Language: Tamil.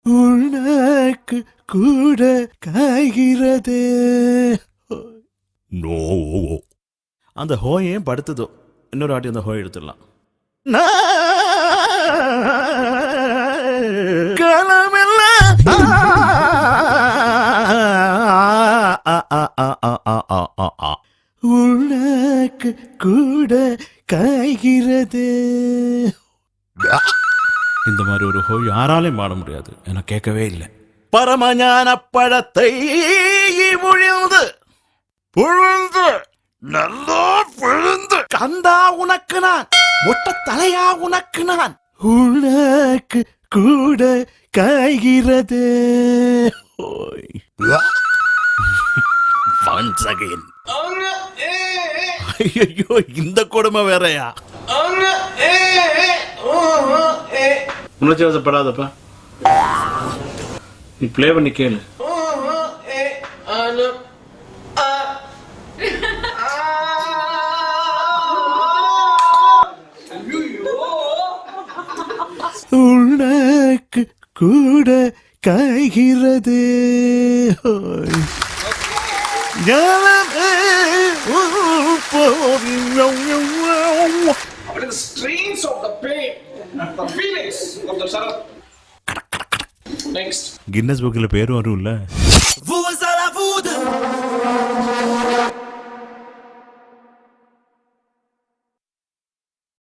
உனக்கு கூட காய்கிறது. நோ. அந்த ஹோய் ஏன் படுத்துதோ, இன்னொரு வாட்டி அந்த ஹோய் எடுத்துடலாம். உனக்கு கூட காய்கிறது. இந்த மாதிரி ஒரு ஹோய் யாராலையும் பாட முடியாது. எனக்கு கேட்கவே இல்லை. பரமஞான பழத்தை முழிந்து புழுந்து நல்லா புழுந்து கந்தா உனக்கு நான், மொட்டை தலையா உனக்கு நான், உனக்கு கூட காய்கிறது. Once again. ஐயோ, இந்த கொடுமை வேறயா? உணர்ச்சி வசப்படாதப்பா, நீ பிளே பண்ணி கேளு. உனக்கு கூட காய்கிறது. Streams of the pain, the feelings of the Sharat. Next. Guinness புக்கில் பேரும் வரும்ல.